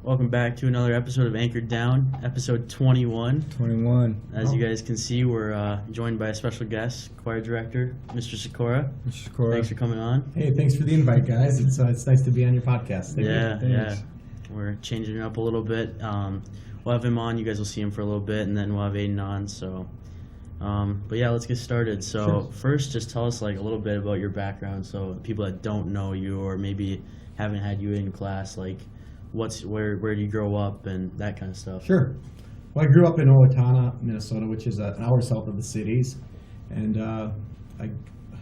Welcome back to another episode of Anchored Down, episode 21. 21. As you guys can see, we're joined by a special guest, choir director, Mr. Sikora. Mr. Sikora. Thanks for coming on. Hey, thanks for the invite, guys. It's nice to be on your podcast. Thank you. Yeah. We're changing it up a little bit. We'll have him on. You guys will see him for a little bit, and then we'll have Aiden on. So, but yeah, let's get started. So first, just tell us like a little bit about your background. So people that don't know you or maybe haven't had you in class, like where do you grow up and that kind of stuff. Sure. Well, I grew up in Owatonna, Minnesota, which is an hour south of the cities, and I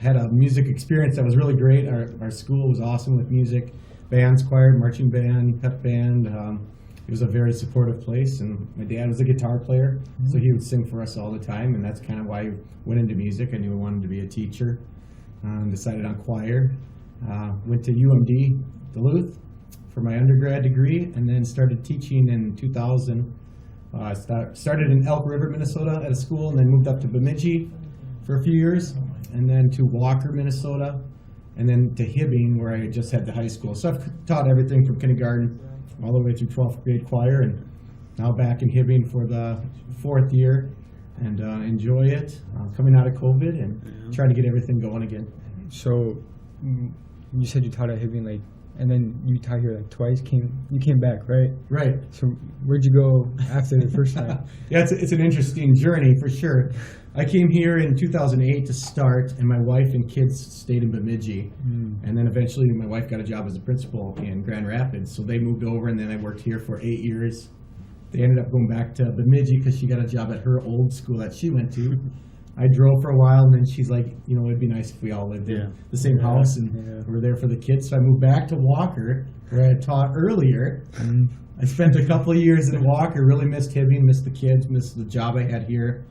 had a music experience that was really great. Our school was awesome with music, bands, choir, marching band, pep band. It was a very supportive place, and my dad was a guitar player, so he would sing for us all the time, and that's kind of why I went into music. I knew I wanted to be a teacher, decided on choir. Went to UMD Duluth for my undergrad degree, and then started teaching in 2000. I started in Elk River, Minnesota at a school, and then moved up to Bemidji for a few years, and then to Walker, Minnesota, and then to Hibbing, where I just had the high school. So I've taught everything from kindergarten all the way through 12th grade choir, and now back in Hibbing for the fourth year, and enjoy it. Coming out of COVID and trying to get everything going again. So you said you taught at Hibbing, like, and then you taught here like twice. You came back, right? Right. So where'd you go after the first time? Yeah, it's an interesting journey for sure. I came here in 2008 to start, and my wife and kids stayed in Bemidji. And then eventually my wife got a job as a principal in Grand Rapids, so they moved over, and then I worked here for 8 years. They ended up going back to Bemidji because she got a job at her old school that she went to. I drove for a while, and then she's like, it'd be nice if we all lived in the same house, and we were there for the kids. So I moved back to Walker, where I had taught earlier. I spent a couple of years in Walker, really missed Hibbing, missed the kids, missed the job I had here.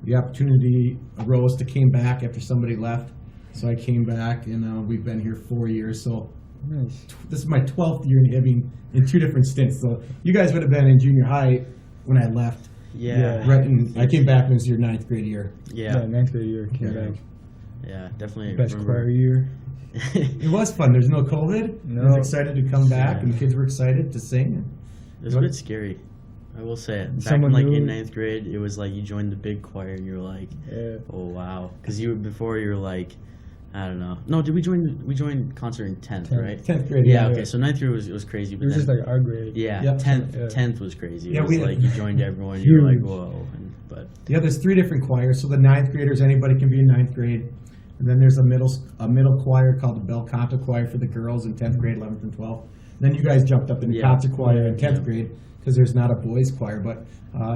The opportunity arose to came back after somebody left. So I came back, and we've been here 4 years. So Nice. This is my 12th year in Hibbing in 2 different stints. So you guys would have been in junior high when I left. Yeah. Right, and I came back when it was your 9th grade year. Yeah. 9th grade year came back. Yeah, definitely. Best choir year. It was fun. There's no COVID. No. I was excited to come back, and the kids were excited to sing. It was a bit scary. I will say it. Back Someone in, knew- in 9th grade, it was like you joined the big choir and you were like, oh wow. Because before you were like, I don't know. No, we joined concert in 10th, right? 10th grade. Yeah, okay. So 9th grade was crazy. It But was then, just like our grade. yeah, Yep. 10th was crazy. Yeah, It was like you joined everyone. You were like, whoa. Yeah, there's 3 different choirs. So the 9th graders, anybody can be in 9th grade. And then there's a middle choir called the Bel Canto Choir for the girls in 10th grade, 11th and 12th. Then you guys jumped up in the concert choir in 10th grade because there's not a boys choir. But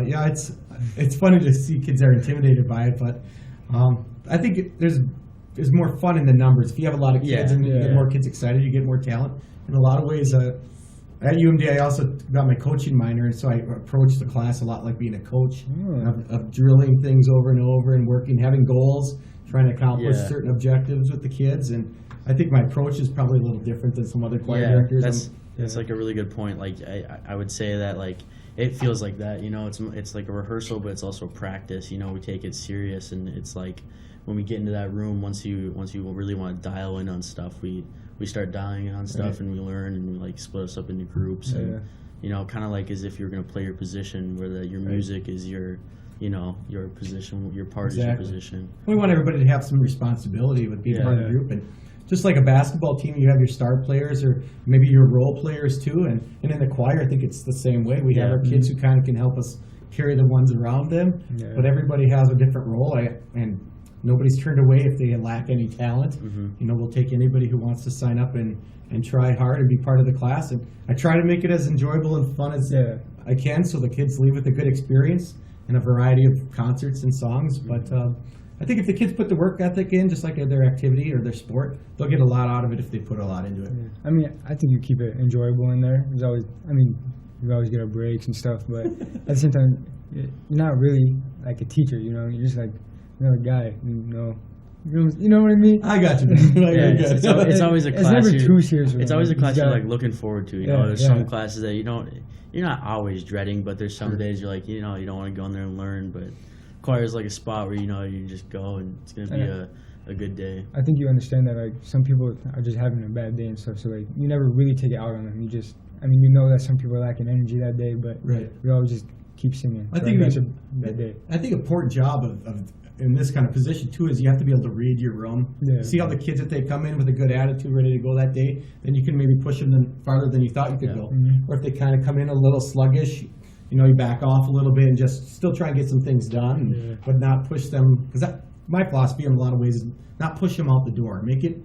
yeah, it's funny to see kids are intimidated by it. But I think there's more fun in the numbers. If you have a lot of kids and you get more kids excited, you get more talent. In a lot of ways, at UMD, I also got my coaching minor, and so I approached the class a lot like being a coach, of drilling things over and over and working, having goals, trying to accomplish certain objectives with the kids. And I think my approach is probably a little different than some other choir directors. That's like a really good point. Like I would say that like it feels like that. It's like a rehearsal, but it's also practice. We take it serious, and it's like when we get into that room, once you really want to dial in on stuff, we start dialing in on stuff, and we learn, and we like split us up into groups, and kind of like as if you're going to play your position, where your music is your position, your part is your position. We want everybody to have some responsibility with being part of the group, and just like a basketball team, you have your star players or maybe your role players too, and in the choir, I think it's the same way. We have our kids who kind of can help us carry the ones around them, but everybody has a different role, and nobody's turned away if they lack any talent. We'll take anybody who wants to sign up and try hard and be part of the class. And I try to make it as enjoyable and fun as I can, so the kids leave with a good experience and a variety of concerts and songs. But I think if the kids put the work ethic in, just like their activity or their sport, they'll get a lot out of it if they put a lot into it. I mean, I think you keep it enjoyable in there. There's always, you always get our breaks and stuff, but at the same time, you're not really like a teacher. You're just like another guy. You know what I mean? I got you. It's always a class. It's never too serious. It's always a class you're like looking forward to. There's some classes that you're not always dreading, but there's some days you're like, you don't want to go in there and learn. But choir is like a spot where you can just go and it's gonna be a good day. I think you understand that like some people are just having a bad day and stuff, so like you never really take it out on them. You just I mean, you know that some people are lacking energy that day, but Right. we always just keep singing. I think that's we- that day. I think important job of in this kind of position too is you have to be able to read your room. Yeah. See how the kids, if they come in with a good attitude, ready to go that day, then you can maybe push them farther than you thought you could Yeah. go. Mhm. Or if they kind of come in a little sluggish, you know, you back off a little bit and just still try and get some things done, Yeah. but not push them. Because my philosophy in a lot of ways is not push them out the door. Make it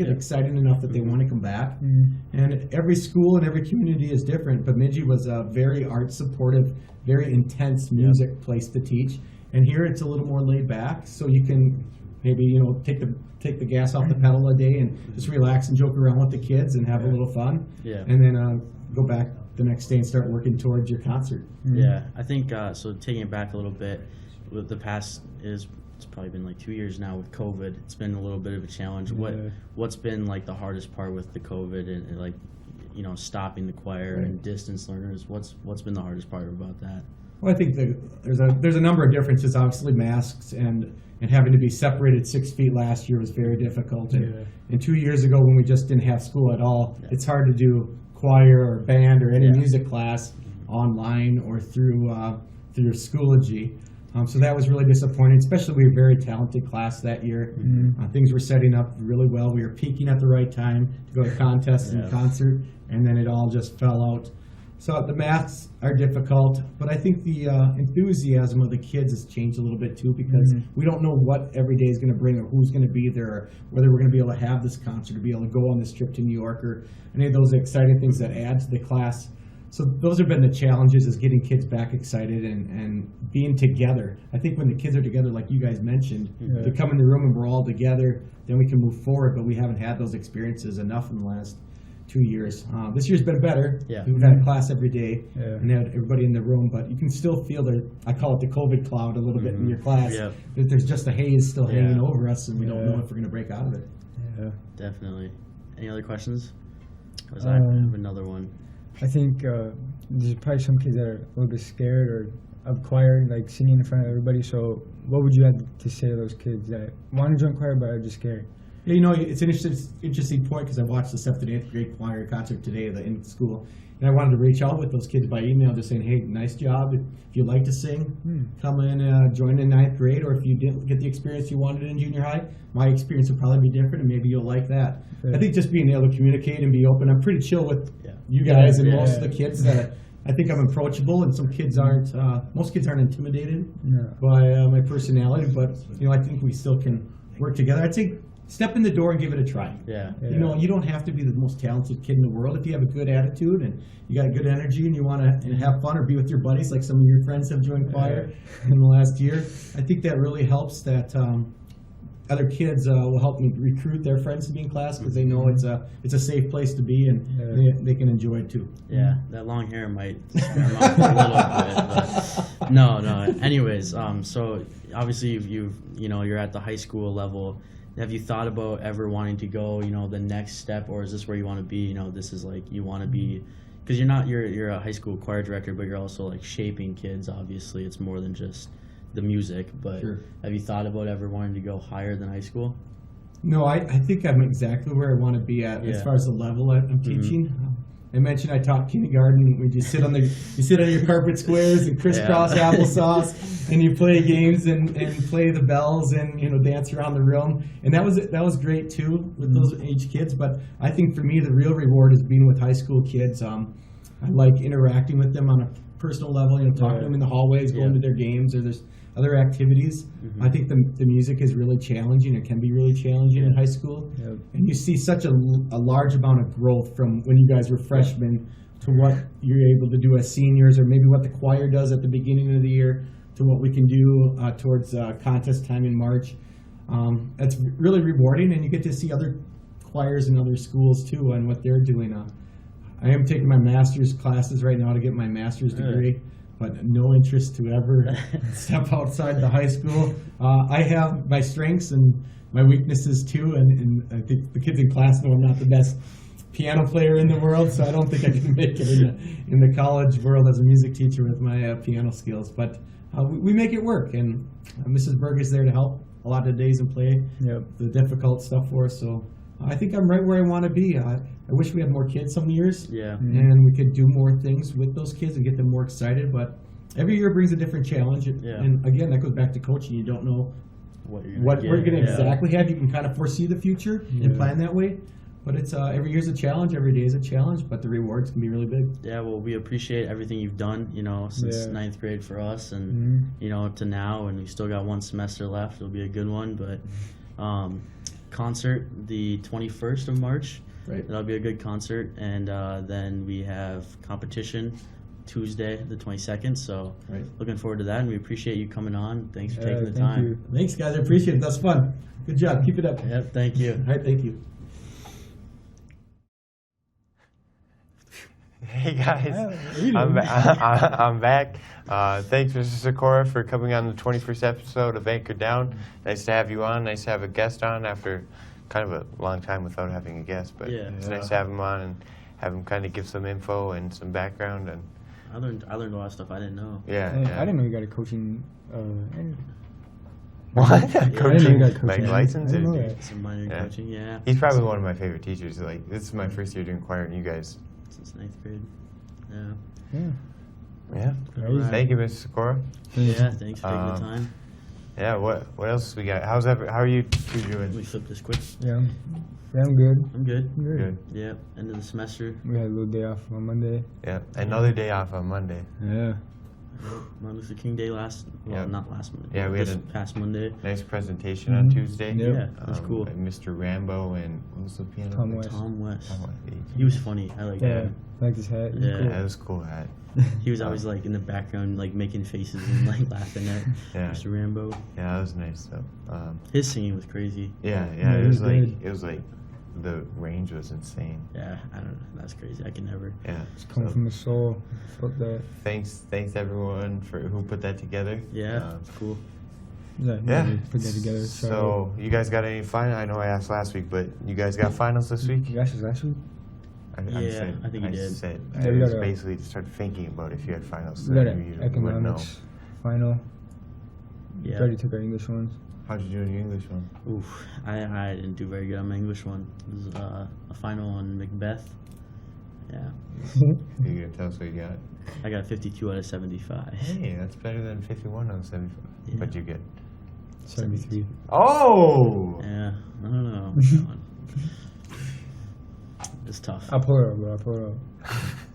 exciting enough that they want to come back. Mhm. And every school and every community is different. Bemidji was a very art supportive, very intense music place to teach. And here it's a little more laid back, so you can maybe, you know, take the gas off the pedal a day and just relax and joke around with the kids and have a little fun. Yeah. And then go back the next day and start working towards your concert. Yeah, I think so. Taking it back a little bit, with the past it's probably been like 2 years now with COVID. It's been a little bit of a challenge. Yeah. What's been like the hardest part with the COVID and like, you know, stopping the choir Right. and distance learners? What's been the hardest part about that? Well, I think there's a number of differences. Obviously, masks and having to be separated 6 feet last year was very difficult. And 2 years ago, when we just didn't have school at all, it's hard to do choir or band or any music class online or through Schoology. So that was really disappointing, especially we were a very talented class that year. Things were setting up really well. We were peaking at the right time to go to contests and concert, and then it all just fell out. So the maths are difficult, but I think the enthusiasm of the kids has changed a little bit too, because we don't know what every day is going to bring or who's going to be there, or whether we're going to be able to have this concert or be able to go on this trip to New York or any of those exciting things that add to the class. So those have been the challenges, is getting kids back excited and being together. I think when the kids are together, like you guys mentioned, they come in the room and we're all together, then we can move forward, but we haven't had those experiences enough in the last 2 years. This year's been better. Yeah. We've had a class every day Yeah. and had everybody in the room, but you can still feel I call it the COVID cloud a little bit in your class. Yeah. That there's just a haze still hanging Yeah. over us, and we don't know if we're going to break out of it. Yeah. Definitely. Any other questions? I Um, have another one. I think there's probably some kids that are a little bit scared or of choir, like singing in front of everybody. So what would you have to say to those kids that want to join choir but are just scared? Yeah, you know, it's an interesting point, because I watched the 7th and 8th grade choir concert today in school, and I wanted to reach out with those kids by email, just saying, hey, nice job. If you like to sing, come in, join in 9th grade, or if you didn't get the experience you wanted in junior high, my experience would probably be different, and maybe you'll like that. Yeah. I think just being able to communicate and be open. I'm pretty chill with you guys and most of the kids. That I think I'm approachable, and some kids aren't. Most kids aren't intimidated by my personality, but you know, I think we still can work together. I'd say step in the door and give it a try. Yeah. You know, you don't have to be the most talented kid in the world. If you have a good attitude and you got good energy and you want to have fun or be with your buddies, like some of your friends have joined choir in the last year, I think that really helps. That other kids will help me recruit their friends to be in class, because they know it's a safe place to be, and they can enjoy it too. Yeah, that long hair might scare them off a little bit, but no. Anyways, so obviously you're at the high school level. Have you thought about ever wanting to go, the next step, or is this where you want to be? This is like you want to be, because you're a high school choir director, but you're also like shaping kids. Obviously, it's more than just the music. But Sure. Have you thought about ever wanting to go higher than high school? No, I think I'm exactly where I want to be at as far as the level I'm teaching. I mentioned I taught kindergarten. We just sit on your carpet squares and crisscross applesauce, and you play games and play the bells and dance around the room. And that was great too with those age kids. But I think for me the real reward is being with high school kids. I like interacting with them on a personal level. Talking to them in the hallways, going to their games, or there's other activities. I think the music is really challenging. It can be really challenging in high school. Yep. And you see such a large amount of growth from when you guys were freshmen to what you're able to do as seniors, or maybe what the choir does at the beginning of the year to what we can do towards contest time in March. That's really rewarding, and you get to see other choirs in other schools too and what they're doing. I am taking my master's classes right now to get my master's degree, but no interest to ever step outside the high school. I have my strengths and my weaknesses too, and I think the kids in class know I'm not the best piano player in the world, so I don't think I can make it in the college world as a music teacher with my piano skills. But we make it work, and Mrs. Berg is there to help a lot of days and play the difficult stuff for us. So I think I'm right where I want to be. I wish we had more kids some years. Yeah. And we could do more things with those kids and get them more excited. But every year brings a different challenge. Yeah. And again, that goes back to coaching. You don't know What what you're going to yeah. exactly have. You can kind of foresee the future and plan that way. But it's every year's a challenge. Every day is a challenge. But the rewards can be really big. Yeah, well, we appreciate everything you've done, since ninth grade for us and, to now. And we still got one semester left. It'll be a good one. But concert the 21st of March. Right. That'll be a good concert. And then we have competition Tuesday, the 22nd. So looking forward to that. And we appreciate you coming on. Thanks for taking the time. You. Thanks, guys. I appreciate it. That's fun. Good job. Keep it up. Yep, thank you. All right, thank you. Hey guys, I'm back. Thanks, Mr. Sikora, for coming on the 21st episode of Anchor Down. Nice to have you on. Nice to have a guest on after kind of a long time without having a guest, but it's nice to have him on and have him kind of give some info and some background. And I learned a lot of stuff I didn't know. I didn't know you got a coaching. What? I didn't know Coaching, you got coaching. like license? I didn't know Or- that. Some minor coaching, yeah. He's probably one of my favorite teachers. Like, this is my first year doing choir, and you guys. Since ninth grade. Yeah. Yeah. Crazy. Thank you, Mr. Sikora. Yeah, thanks for taking the time. Yeah. What else we got? How are you two Let me doing? flip this quick. Yeah, I'm good. I'm good. I'm good. Good. Yeah, end of the semester. We had a little day off on Monday. Yeah. Another day off on Monday. Yeah. Martin Luther King Day not last Monday. Yeah, we had this a- past Monday. Nice presentation on Tuesday. Yep. Yeah, that's cool. And Mr. Rambo and what was the piano? Tom player? West. Tom West. Tom West. He was funny. I like Yeah, him. like this hat. It's Yeah. cool. That was a cool hat. He was always like in the background, like making faces and like laughing at Yeah. Mr. Rambo. Yeah, that was nice though. His singing was crazy. Yeah, Yeah, it he was was like good. the range was insane. Yeah, I don't know. That's crazy. I can never. Yeah. Coming So from the soul. Fuck that. thanks everyone for who put that together. Yeah, it's cool. Yeah. Yeah. we Put that together. So you guys got any final? I know I asked last week, but you guys got finals this week? You guys was last week? Yeah, I think you did. Said Yeah, I we was gotta- basically to start thinking about if you had finals. We So got I an knew you wouldn't know. economics final. We Yeah. already took our English ones. How'd you do in your English one? Oof, I didn't do very good on my English one. It was a final on Macbeth. Yeah, Are you gonna tell us what you got? I got 52 out of 75. Hey, that's better than 51 on 75. Yeah. What'd you get? 73. Oh! Yeah, I don't know. That one. It's tough. I'll pull it up, bro. I'll pull it up.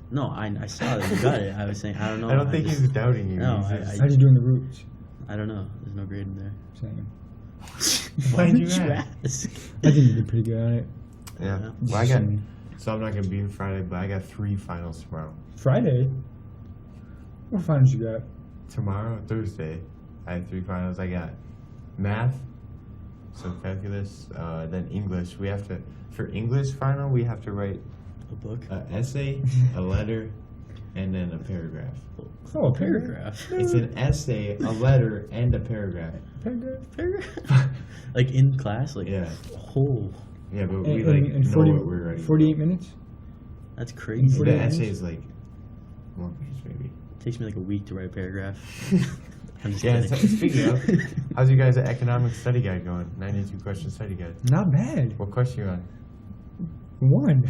No, I saw that you got it. I was saying I don't know. I don't think just- he's doubting you. No, He's just- How'd you do in the roots? I don't know. There's no grade in there. Saying. Why'd you Why'd ask? ask? I think you did pretty good on it. Yeah. Yeah. Well, I got. Saying. So I'm not gonna be in Friday, but I got 3 finals tomorrow. Friday? What finals you got? Tomorrow, Thursday, I have 3 finals. I got math, so calculus, then English. We have to, for English final, we have to write A book. an essay, a letter, and then a paragraph. Oh, Paragraph. It's an essay, a letter, and a paragraph. Paragraph? Paragraph. Like in class, like Yeah. oh, Yeah, but And, we like and know 40, what we're writing. 48 minutes? that's crazy. For The the essay English? is like 1 page maybe. It takes me like a week to write a paragraph. I'm just Yeah, kidding. speaking of, how's you guys' economic study guide going? 92 question study guide. Not bad. What question you on? 1.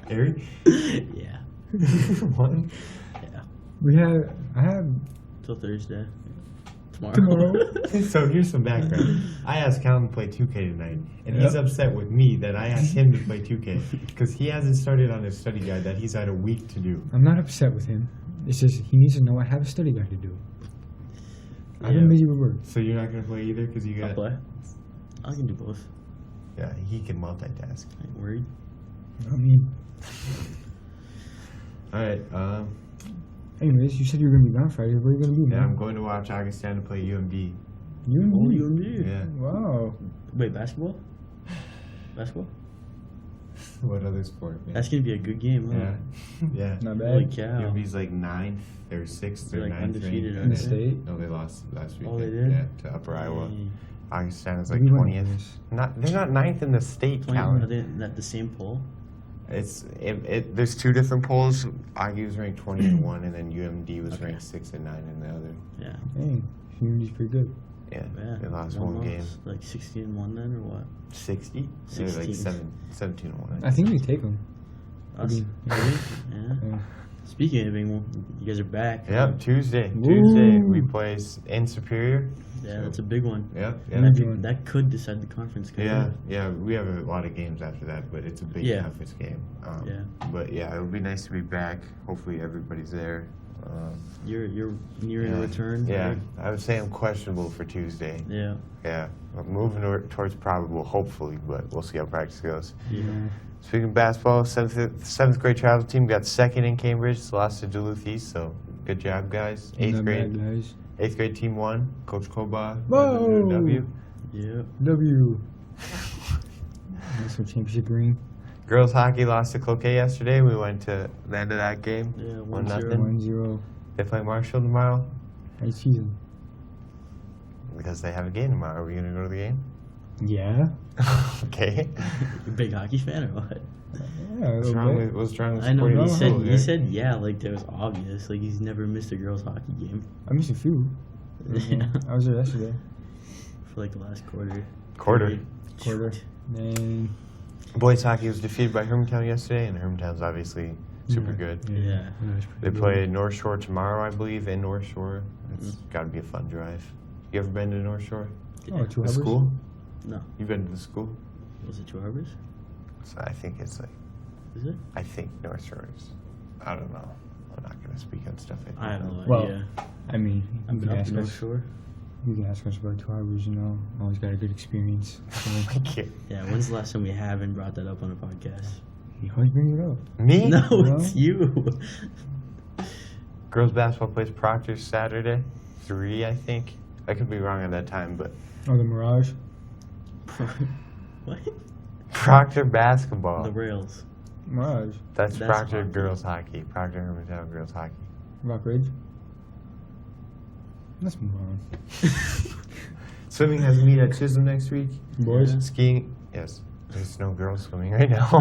Eric? Yeah, 1? yeah. I have Till Thursday. Tomorrow. Tomorrow. So here's some background. I asked Calvin to play 2K tonight, and he's Yep. upset with me that I asked him to play 2K because he hasn't started on his study guide that he's had a week to do. I'm not upset with him. It's just he needs to know I have a study guide to do. I've been Yeah. busy with work. So you're not gonna play either because you I'll got. play. I can do both. Yeah, he can multitask. I ain't worried. I mean, All right. anyways, you said you were gonna be gone Friday. Where are you gonna be, Yeah, man? I'm going to watch Augustana play UMD. You and Oh, me? you and me. Yeah. Wow. Wait, basketball? Basketball? What other sport? Man? That's gonna be a good game, huh? Yeah. Yeah. Not Holy bad. cow. UMD's like 9th or 6th They're or like 9th undefeated, ranked. aren't they? State? No, they lost last week. Oh, they did? Yeah, to Upper Iowa. Dang. Augustana's like We won 20th. this. They're not 9th in the state 20, are calendar. they at the same poll? There's 2 different polls. Augie was ranked 20 in one, and then UMD was ranked 6 and 9 in the other. Yeah. Dang, community's pretty good. Yeah, Yeah, they lost one loss, game. like 60-1 then, or what? 60? Maybe 16. like 17-1. I think we take them. Us? Yeah. Yeah. Speaking of being, you guys are back. Yep, Tuesday. Woo. Tuesday we play in Superior. Yeah, that's a big one. Yep. Yeah. Yeah. Big one. That could decide the conference. couldn't Yeah, it? yeah, we have a lot of games after that, but it's a big Yeah. conference game. Yeah. But yeah, it'll be nice to be back. Hopefully everybody's there. You're nearing a return. Yeah, right? I would say I'm questionable for Tuesday. Yeah. Yeah, I'm moving towards probable, hopefully, but we'll see how practice goes. Yeah. Speaking of basketball, seventh grade travel team got second in Cambridge, lost to Duluth East, so good job, guys. Not bad, guys. Eighth grade team won. Coach Koba. Whoa! W. Yeah. W. National championship ring. Girls hockey lost to Cloquet yesterday. We went to the end of that game. Yeah, 1-0. 1-0. They play Marshall tomorrow Nice season. because they have a game tomorrow. Are we going to go to the game? Yeah. Okay. You a big hockey fan or what? Yeah, a little bit. What's wrong with I know. supporting He the said. school, He right? said yeah. Like it was obvious. Like he's never missed a girls hockey game I missed a few. Yeah. I was there yesterday. for like the last quarter. Quarter. Quarter. And Boys hockey was defeated by Hermantown yesterday, and Hermantown's obviously super good. Yeah. it was pretty They good. play North Shore tomorrow, I believe, in North Shore. It's got to be a fun drive. You ever been to North Shore? Oh, 2 The hours? school? No. You been to the school? Was it 2 hours? So I think it's like, Is it? I think North Shore is. I don't know. I'm not going to speak on stuff. I have no Well, idea. I mean, I've you been can up ask to North us. Shore. You can ask us about 2 hours. You know, always got a good experience. So, I can't. Yeah. When's the last time we haven't brought that up on a podcast? you always bring it up. Me? No, No? it's you. Girls basketball plays Proctor Saturday, 3, I think. I could be wrong at that time, but Oh, the Mirage. What? Proctor basketball. The rails. Mirage. That's That's Proctor hockey. girls hockey. Proctor Hermantown girls hockey. Rock Ridge. Let's move on. Swimming has a meet at Chisholm next week. Boys. Yeah. Skiing, yes. There's no girls swimming right now.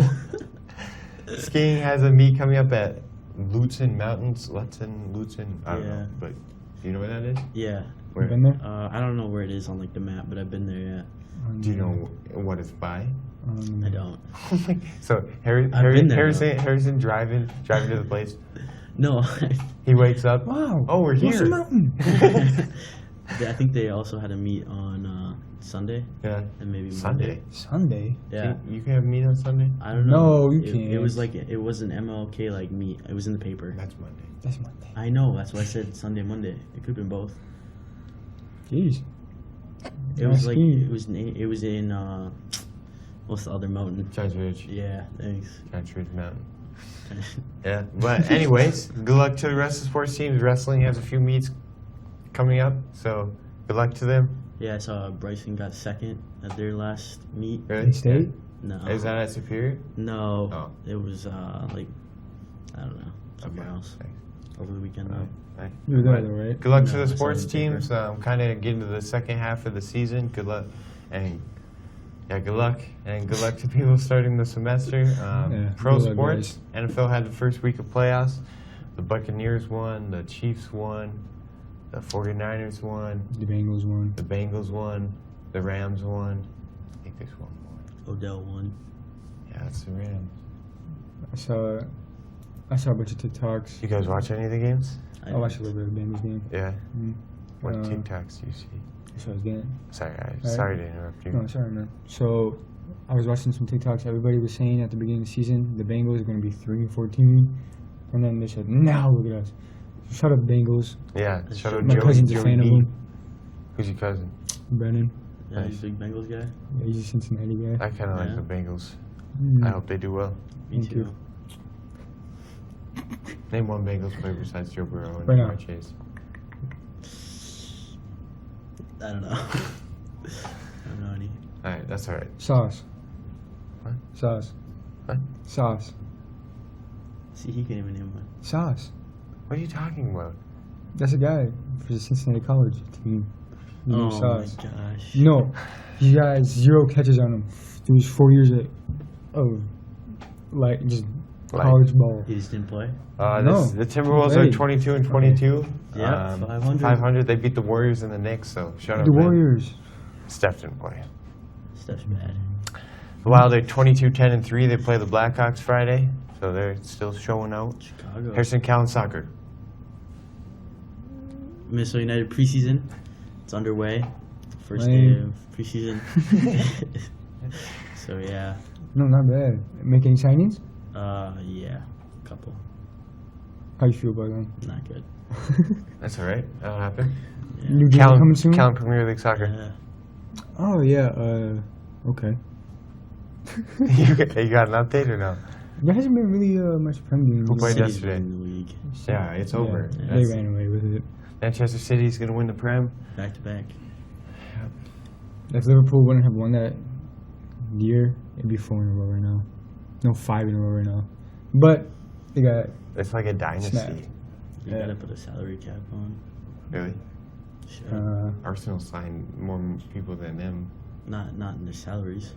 Skiing has a meet coming up at Lutzen Mountains. Lutzen. I don't know, Yeah. but do you know where that is? Yeah. Where? Been there? I don't know where it is on like the map, but I've been there. Yeah. Do you know what it's by? I don't. So I've been there, Harrison driving to the place. No. He wakes up. Wow. Oh, we're What's here. the mountain? I think they also had a meet on Sunday Yeah. and maybe Sunday. Monday. Sunday. Yeah. You can have a meet on Sunday. I don't know. No, you It can't. was like it was an MLK like meet. It was in the paper. That's Monday. That's Monday. I know. That's why I said Sunday, Monday. It could have been both. Jeez. It was Nice like skiing. it was in what's the other mountain? Giants Ridge. Yeah. Thanks. Giants Ridge Mountain. Yeah, but anyways, good luck to the rest of the sports teams. Wrestling has a few meets coming up, so good luck to them. Yeah, I saw Bryson got second at their last meet. Really? In state? No. Is that at Superior? No. Oh. It was like I don't know, somewhere else Thanks. over the weekend All though. right. You're there, though, right? Good luck No, to the I saw sports it in the paper. teams. Kind of getting to the second half of the season. Good luck, and yeah, good luck, and good luck to people starting the semester. Yeah, Pro good luck, sports. NFL had the first week of playoffs. The Buccaneers won. The Chiefs won. The 49ers won. The Bengals won. The Bengals won. The Rams won. I think there's one more. Odell won. Yeah, that's the Rams. I saw a bunch of TikToks. You guys watch any of the games? I watched a little bit of the Bengals game. Yeah. Mm. What Uh, TikToks do you see? So I was getting. Sorry, Alright. sorry to interrupt you. No, sorry, man. So I was watching some TikToks. Everybody was saying at the beginning of the season the Bengals are going to be 3-14, and then they said, "Now look at us." So shut up, Bengals. Yeah, shout out My Joey. cousin's a Joey fan of B. them. Who's your cousin? Brennan. Yeah, Nice. he's a big Bengals guy. Yeah, he's a Cincinnati guy. I kind of Yeah. like the Bengals. Mm. I hope they do well. Me Thank too. you. Name one Bengals player besides Joe Burrow and Right now. Jamar Chase. I don't know. I don't know any. All right, that's all right. Sauce. What? Sauce. What? Sauce. See, he can't even name one. Sauce. What are you talking about? That's a guy for the Cincinnati College team. His name's Oh Sauce. my gosh. No, he got 0 catches on him through his 4 years of like just Like, college ball. He just didn't play. No. The Timberwolves Hey. are 22 and 22. Yeah, 500. 500. They beat the Warriors and the Knicks, so shut up. The man. Warriors. Steph didn't play. Steph's bad. The Wild are 22, 10 and 3. They play the Blackhawks Friday, so they're still showing out. Chicago. Harrison County Soccer. Minnesota United preseason. It's underway. First day Lame. of preseason. So yeah, No, not bad. Make any signings? yeah, couple. How you feel about them? Not good. That's all right. That'll happen. Yeah. New game coming soon? Callan Premier League Soccer. Yeah. Oh yeah. Okay. You got an update or no? There hasn't been really much Prem games. Who played City's yesterday? winning the league. Yeah, it's over. Yeah, That's- they ran away with it. Manchester City's going to win the Prem. Back to back. If Liverpool wouldn't have won that year, it'd be 4 in a row right now. No, 5 in a row right now. But they got It's like a dynasty. Snap. You Yeah. gotta put a salary cap on. Really? Sure. Arsenal signed more people than them. Not in their salaries.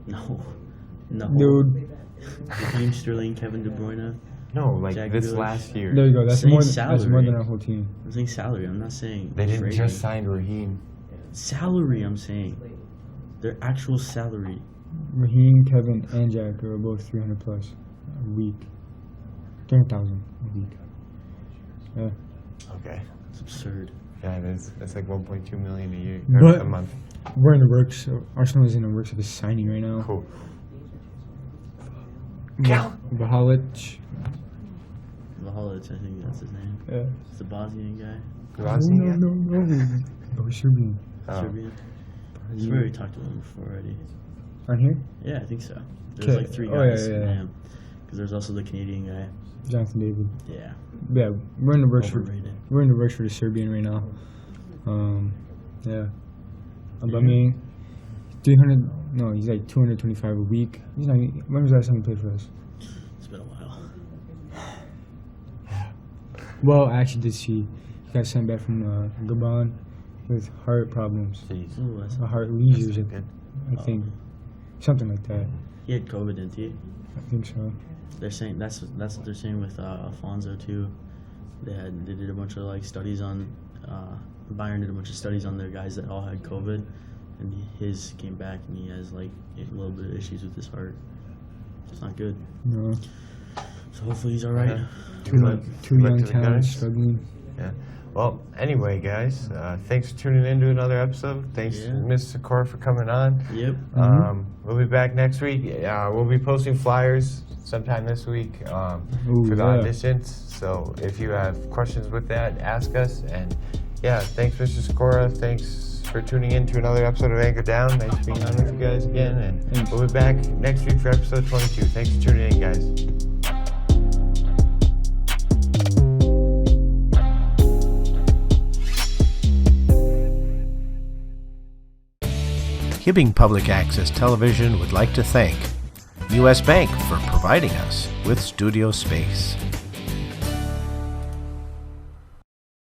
No. No. dude. Raheem Sterling, Kevin De Bruyne. No, like Jack this Grealish. last year. There you go. That's Same more. That's more salary. than our whole team. I'm saying salary. I'm not saying They didn't trading. just sign Raheem. Salary. I'm saying their actual salary. Raheem, Kevin, and Jack are both 300 plus a week. 300,000 a week. Yeah. Okay. It's absurd. Yeah, it is. That's like 1.2 million a year But- or a month. We're in the works. Arsenal is in the works of a signing right now. Cool. Bahalic. Vahalic, I think that's his name. Yeah. It's the Bosnian guy. Bosnia? No. Oh, Serbian. Oh. Serbian. We've already talked about him before already. On here? Yeah, I think so. There's Okay. like 3 Oh, yeah, guys. yeah. Because there's also the Canadian guy. Jonathan David. Yeah. Yeah, we're in the works for Overrated. the Serbian right now. Yeah. But I mean, 300. No, he's like 225 a week. He's not. When was the last time he played for us? It's been a while. Well, I actually did see he got sent back from Gabon with heart problems, Jeez. Ooh, that's, heart lesions. That's good. I think something like that. he had COVID, didn't he? I think so. They're saying that's what they're saying with Alfonso too. They did a bunch of like studies on Bayern did a bunch of studies on their guys that all had COVID, and his came back and he has like a little bit of issues with his heart. It's not good. No, So hopefully he's all right. Yeah. two Good luck- two good luck young to the talents guys. struggling. Yeah. Well, anyway, guys, thanks for tuning in to another episode. Thanks, Yeah. Ms. Sakura, for coming on. Yep. We'll be back next week. We'll be posting flyers sometime this week Ooh, for the yeah. auditions. So if you have questions with that, ask us. And yeah, thanks, Mr. Sakura. Thanks for tuning in to another episode of Anchor Down. Nice being on with you guys again. And Thanks. we'll be back next week for episode 22. Thanks for tuning in, guys. Hibbing Public Access Television would like to thank U.S. Bank for providing us with studio space.